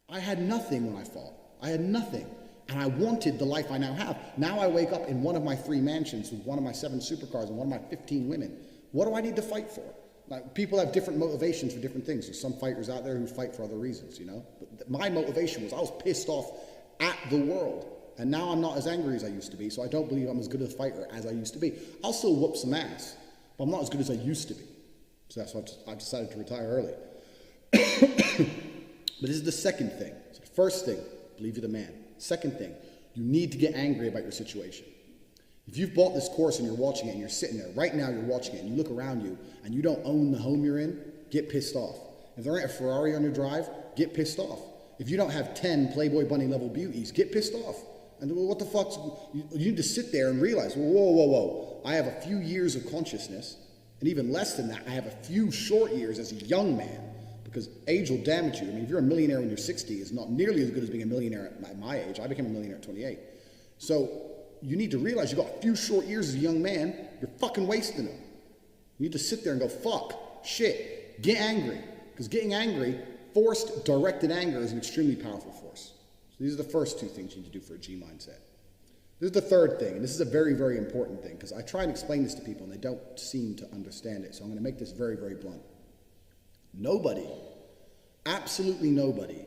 I had nothing when I fought. I had nothing. And I wanted the life I now have. Now I wake up in one of my 3 mansions with one of my 7 supercars and one of my 15 women. What do I need to fight for? Like, people have different motivations for different things. There's some fighters out there who fight for other reasons, you know? But my motivation was I was pissed off at the world. And now I'm not as angry as I used to be, so I don't believe I'm as good a fighter as I used to be. I'll still whoop some ass, but I'm not as good as I used to be. So that's why I decided to retire early. But this is the second thing. So the first thing, believe you're the man. Second thing, you need to get angry about your situation. If you've bought this course and you're watching it and you're sitting there, right now you're watching it and you look around you and you don't own the home you're in, get pissed off. If there ain't a Ferrari on your drive, get pissed off. If you don't have 10 Playboy Bunny level beauties, get pissed off. And what the fuck, you need to sit there and realize, whoa. I have a few years of consciousness, and even less than that, I have a few short years as a young man. Because age will damage you. I mean, if you're a millionaire when you're 60, it's not nearly as good as being a millionaire at my age. I became a millionaire at 28. So you need to realize you've got a few short years as a young man, you're fucking wasting them. You need to sit there and go, fuck, shit, get angry. Because getting angry, forced, directed anger is an extremely powerful force. So these are the first 2 things you need to do for a G mindset. This is the third thing, and this is a very, very important thing, because I try and explain this to people and they don't seem to understand it. So I'm going to make this very, very blunt. Nobody, absolutely nobody,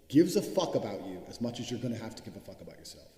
gives a fuck about you as much as you're going to have to give a fuck about yourself.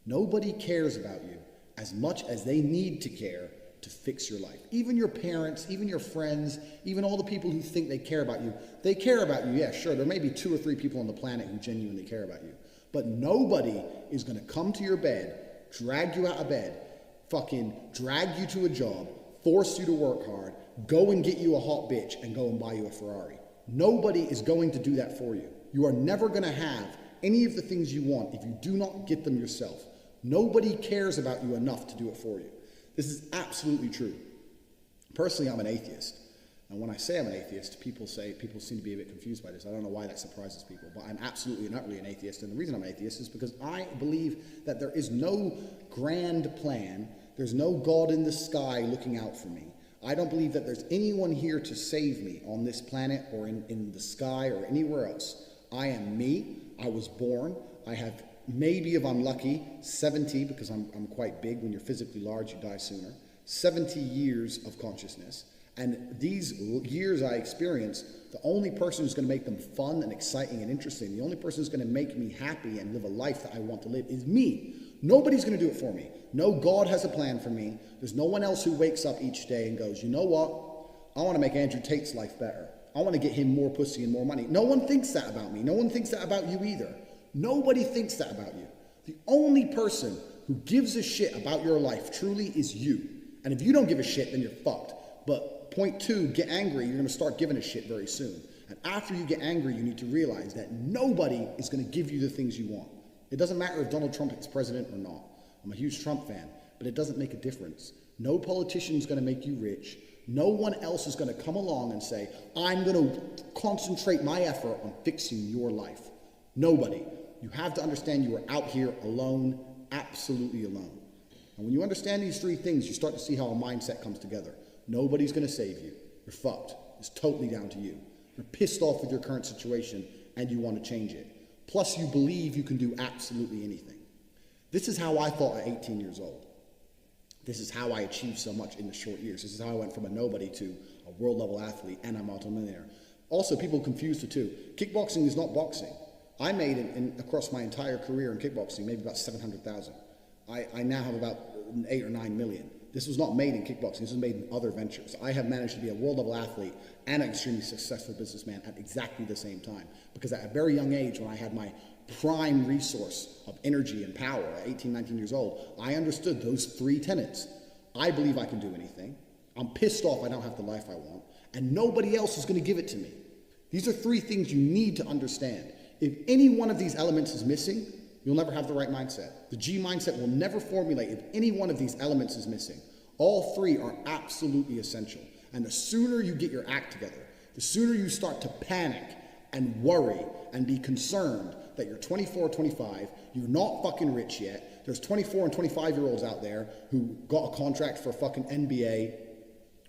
Nobody cares about you as much as they need to care to fix your life. Even your parents, even your friends, even all the people who think they care about you, they care about you. Yeah, sure, there may be 2 or 3 people on the planet who genuinely care about you. But nobody is going to come to your bed, drag you out of bed, fucking drag you to a job, force you to work hard, go and get you a hot bitch and go and buy you a Ferrari. Nobody is going to do that for you. You are never going to have any of the things you want if you do not get them yourself. Nobody cares about you enough to do it for you. This is absolutely true. Personally, I'm an atheist. And when I say I'm an atheist, people seem to be a bit confused by this. I don't know why that surprises people, but I'm absolutely and utterly an atheist. And the reason I'm an atheist is because I believe that there is no grand plan. There's no God in the sky looking out for me. I don't believe that there's anyone here to save me on this planet or in the sky or anywhere else. I am me. I was born. I have maybe, if I'm lucky, 70, because I'm quite big. When you're physically large, you die sooner. 70 years of consciousness. And these years I experience, the only person who's going to make them fun and exciting and interesting, the only person who's going to make me happy and live a life that I want to live is me. Nobody's going to do it for me. No God has a plan for me. There's no one else who wakes up each day and goes, you know what? I want to make Andrew Tate's life better. I want to get him more pussy and more money. No one thinks that about me. No one thinks that about you either. Nobody thinks that about you. The only person who gives a shit about your life truly is you. And if you don't give a shit, then you're fucked. But point 2, get angry. You're going to start giving a shit very soon. And after you get angry, you need to realize that nobody is going to give you the things you want. It doesn't matter if Donald Trump is president or not. I'm a huge Trump fan, but it doesn't make a difference. No politician is going to make you rich. No one else is going to come along and say, I'm going to concentrate my effort on fixing your life. Nobody. You have to understand you are out here alone, absolutely alone. And when you understand these 3 things, you start to see how a mindset comes together. Nobody's going to save you. You're fucked. It's totally down to you. You're pissed off with your current situation and you want to change it. Plus, you believe you can do absolutely anything. This is how I thought at 18 years old. This is how I achieved so much in the short years. This is how I went from a nobody to a world-level athlete and a multimillionaire. Also, people confuse the two. Kickboxing is not boxing. I made across my entire career in kickboxing maybe about 700,000. I now have about 8 or 9 million. This was not made in kickboxing. This was made in other ventures. I have managed to be a world-level athlete and an extremely successful businessman at exactly the same time. Because at a very young age, when I had my prime resource of energy and power at 18, 19 years old, I understood those 3 tenets. I believe I can do anything. I'm pissed off I don't have the life I want. And nobody else is going to give it to me. These are 3 things you need to understand. If any one of these elements is missing, you'll never have the right mindset. The G mindset will never formulate if any one of these elements is missing. All 3 are absolutely essential. And the sooner you get your act together, the sooner you start to panic and worry and be concerned that you're 24, 25, you're not fucking rich yet. There's 24 and 25-year-olds out there who got a contract for fucking NBA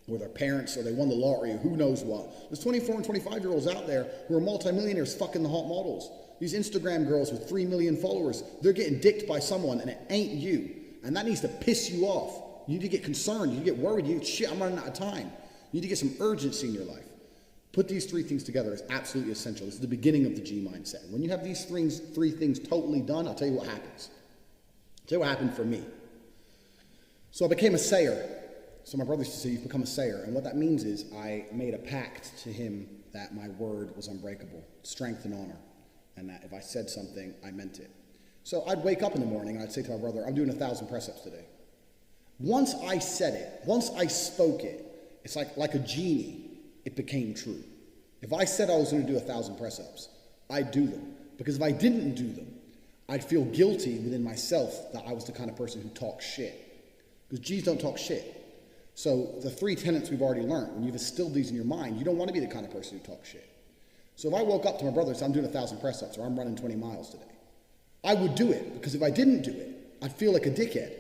or their parents or they won the lottery or who knows what. There's 24 and 25-year-olds out there who are multimillionaires fucking the hot models. These Instagram girls with 3 million followers, they're getting dicked by someone and it ain't you. And that needs to piss you off. You need to get concerned. You need to get worried. Shit, I'm running out of time. You need to get some urgency in your life. Put these 3 things together is absolutely essential. This is the beginning of the G mindset. When you have these 3 things totally done, I'll tell you what happens. I'll tell you what happened for me. So I became a sayer. So my brother used to say, you've become a sayer. And what that means is I made a pact to him that my word was unbreakable, strength and honor. And that if I said something, I meant it. So I'd wake up in the morning and I'd say to my brother, I'm doing 1,000 press-ups today. Once I said it, once I spoke it, it's like a genie, it became true. If I said I was going to do 1,000 press-ups, I'd do them. Because if I didn't do them, I'd feel guilty within myself that I was the kind of person who talks shit. Because G's don't talk shit. So the 3 tenets we've already learned, when you've instilled these in your mind, you don't want to be the kind of person who talks shit. So if I woke up to my brother and said, I'm doing 1,000 press-ups or I'm running 20 miles today, I would do it. Because if I didn't do it, I'd feel like a dickhead.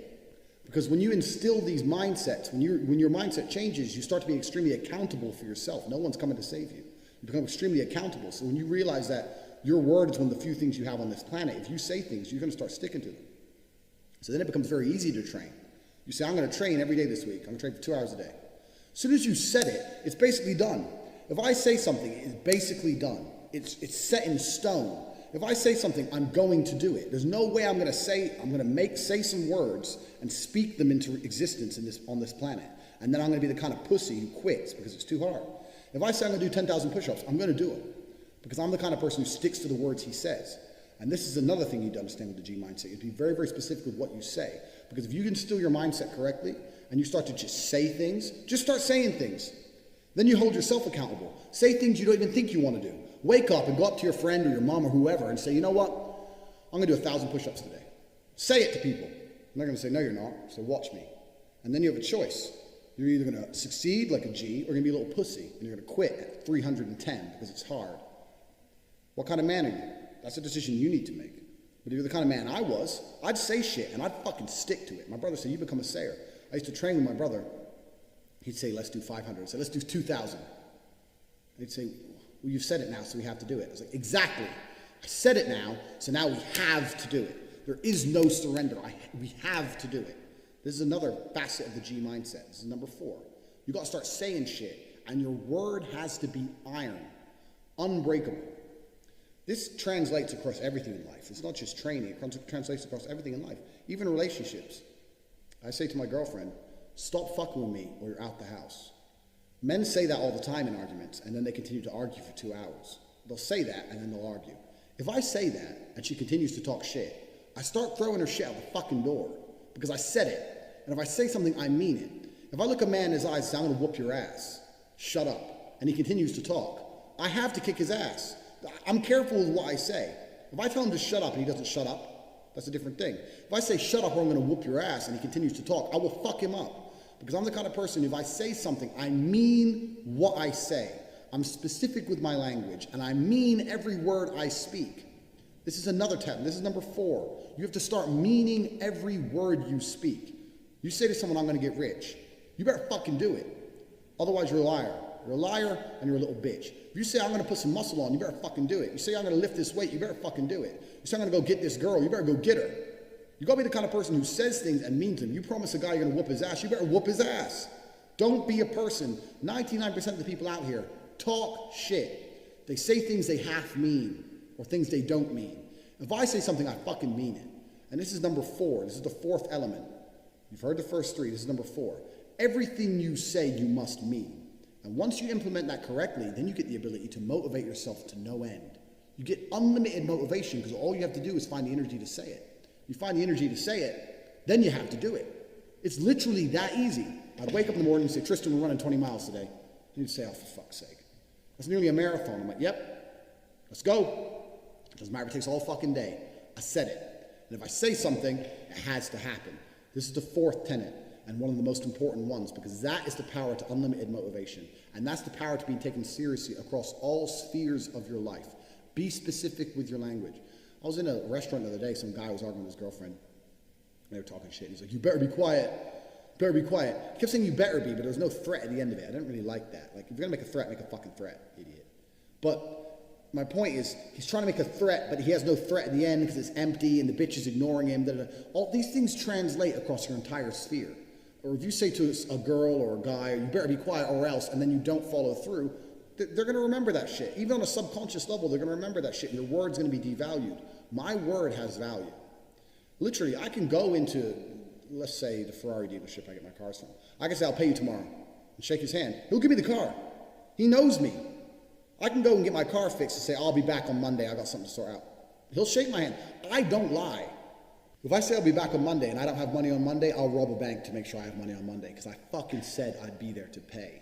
Because when you instill these mindsets, when your mindset changes, you start to be extremely accountable for yourself. No one's coming to save you. You become extremely accountable. So when you realize that your word is one of the few things you have on this planet, if you say things, you're going to start sticking to them. So then it becomes very easy to train. You say, I'm going to train every day this week. I'm going to train for 2 hours a day. As soon as you said it, it's basically done. If I say something, it's basically done. It's set in stone. If I say something, I'm going to do it. There's no way I'm going to say some words and speak them into existence on this planet. And then I'm going to be the kind of pussy who quits because it's too hard. If I say I'm going to do 10,000 push-ups, I'm going to do them. Because I'm the kind of person who sticks to the words he says. And this is another thing you need to understand with the G mindset. You be very, very specific with what you say. Because if you instill your mindset correctly and you start to just say things, just start saying things. Then you hold yourself accountable. Say things you don't even think you want to do. Wake up and go up to your friend or your mom or whoever and say, you know what? I'm going to do 1,000 push-ups today. Say it to people. And they're going to say, no, you're not. So watch me. And then you have a choice. You're either going to succeed like a G or you're going to be a little pussy. And you're going to quit at 310 because it's hard. What kind of man are you? That's a decision you need to make. But if you're the kind of man I was, I'd say shit and I'd fucking stick to it. My brother said, you become a sayer. I used to train with my brother. He'd say, let's do 500. I'd say, let's do 2,000. He'd say, well, you've said it now, so we have to do it. I was like, exactly. I said it now, so now we have to do it. There is no surrender. We have to do it. This is another facet of the G mindset. This is number 4. You got to start saying shit, and your word has to be iron, unbreakable. This translates across everything in life. It's not just training. It translates across everything in life, even relationships. I say to my girlfriend, stop fucking with me or you're out the house. Men say that all the time in arguments, and then they continue to argue for 2 hours. They'll say that, and then they'll argue. If I say that, and she continues to talk shit, I start throwing her shit out the fucking door, because I said it. And if I say something, I mean it. If I look a man in his eyes and say, I'm going to whoop your ass, shut up, and he continues to talk, I have to kick his ass. I'm careful with what I say. If I tell him to shut up and he doesn't shut up, that's a different thing. If I say shut up or I'm going to whoop your ass and he continues to talk, I will fuck him up. Because I'm the kind of person, if I say something, I mean what I say. I'm specific with my language, and I mean every word I speak. This is another tab. This is number 4. You have to start meaning every word you speak. You say to someone, I'm going to get rich. You better fucking do it. Otherwise, you're a liar. You're a liar, and you're a little bitch. If you say, I'm going to put some muscle on, you better fucking do it. You say, I'm going to lift this weight, you better fucking do it. You say, I'm going to go get this girl, you better go get her. You gotta be the kind of person who says things and means them. You promise a guy you're gonna whoop his ass, you better whoop his ass. Don't be a person. 99% of the people out here talk shit. They say things they half mean or things they don't mean. If I say something, I fucking mean it. And this is number 4. This is the 4th element. You've heard the first 3. This is number 4. Everything you say, you must mean. And once you implement that correctly, then you get the ability to motivate yourself to no end. You get unlimited motivation because all you have to do is find the energy to say it. You find the energy to say it, then you have to do it. It's literally that easy. I'd wake up in the morning and say, Tristan, we're running 20 miles today. And you'd say, oh, for fuck's sake. That's nearly a marathon. I'm like, yep, let's go. It doesn't matter, it takes all fucking day. I said it. And if I say something, it has to happen. This is the 4th tenet and one of the most important ones because that is the power to unlimited motivation. And that's the power to be taken seriously across all spheres of your life. Be specific with your language. I was in a restaurant the other day, some guy was arguing with his girlfriend. They were talking shit. He's like, you better be quiet. Better be quiet. He kept saying you better be, but there was no threat at the end of it. I didn't really like that. Like, if you're going to make a threat, make a fucking threat, idiot. But My point is, he's trying to make a threat, but he has no threat in the end because it's empty and the bitch is ignoring him. Da, da, da. All these things translate across your entire sphere. Or if you say to a girl or a guy, you better be quiet or else, and then you don't follow through, they're going to remember that shit. Even on a subconscious level, they're going to remember that shit, and your word's going to be devalued. My word has value. Literally, I can go into, let's say, the Ferrari dealership I get my cars from. I can say, I'll pay you tomorrow, and shake his hand. He'll give me the car. He knows me. I can go and get my car fixed and say, I'll be back on Monday. I got something to sort out. He'll shake my hand. I don't lie. If I say I'll be back on Monday and I don't have money on Monday, I'll rob a bank to make sure I have money on Monday because I fucking said I'd be there to pay.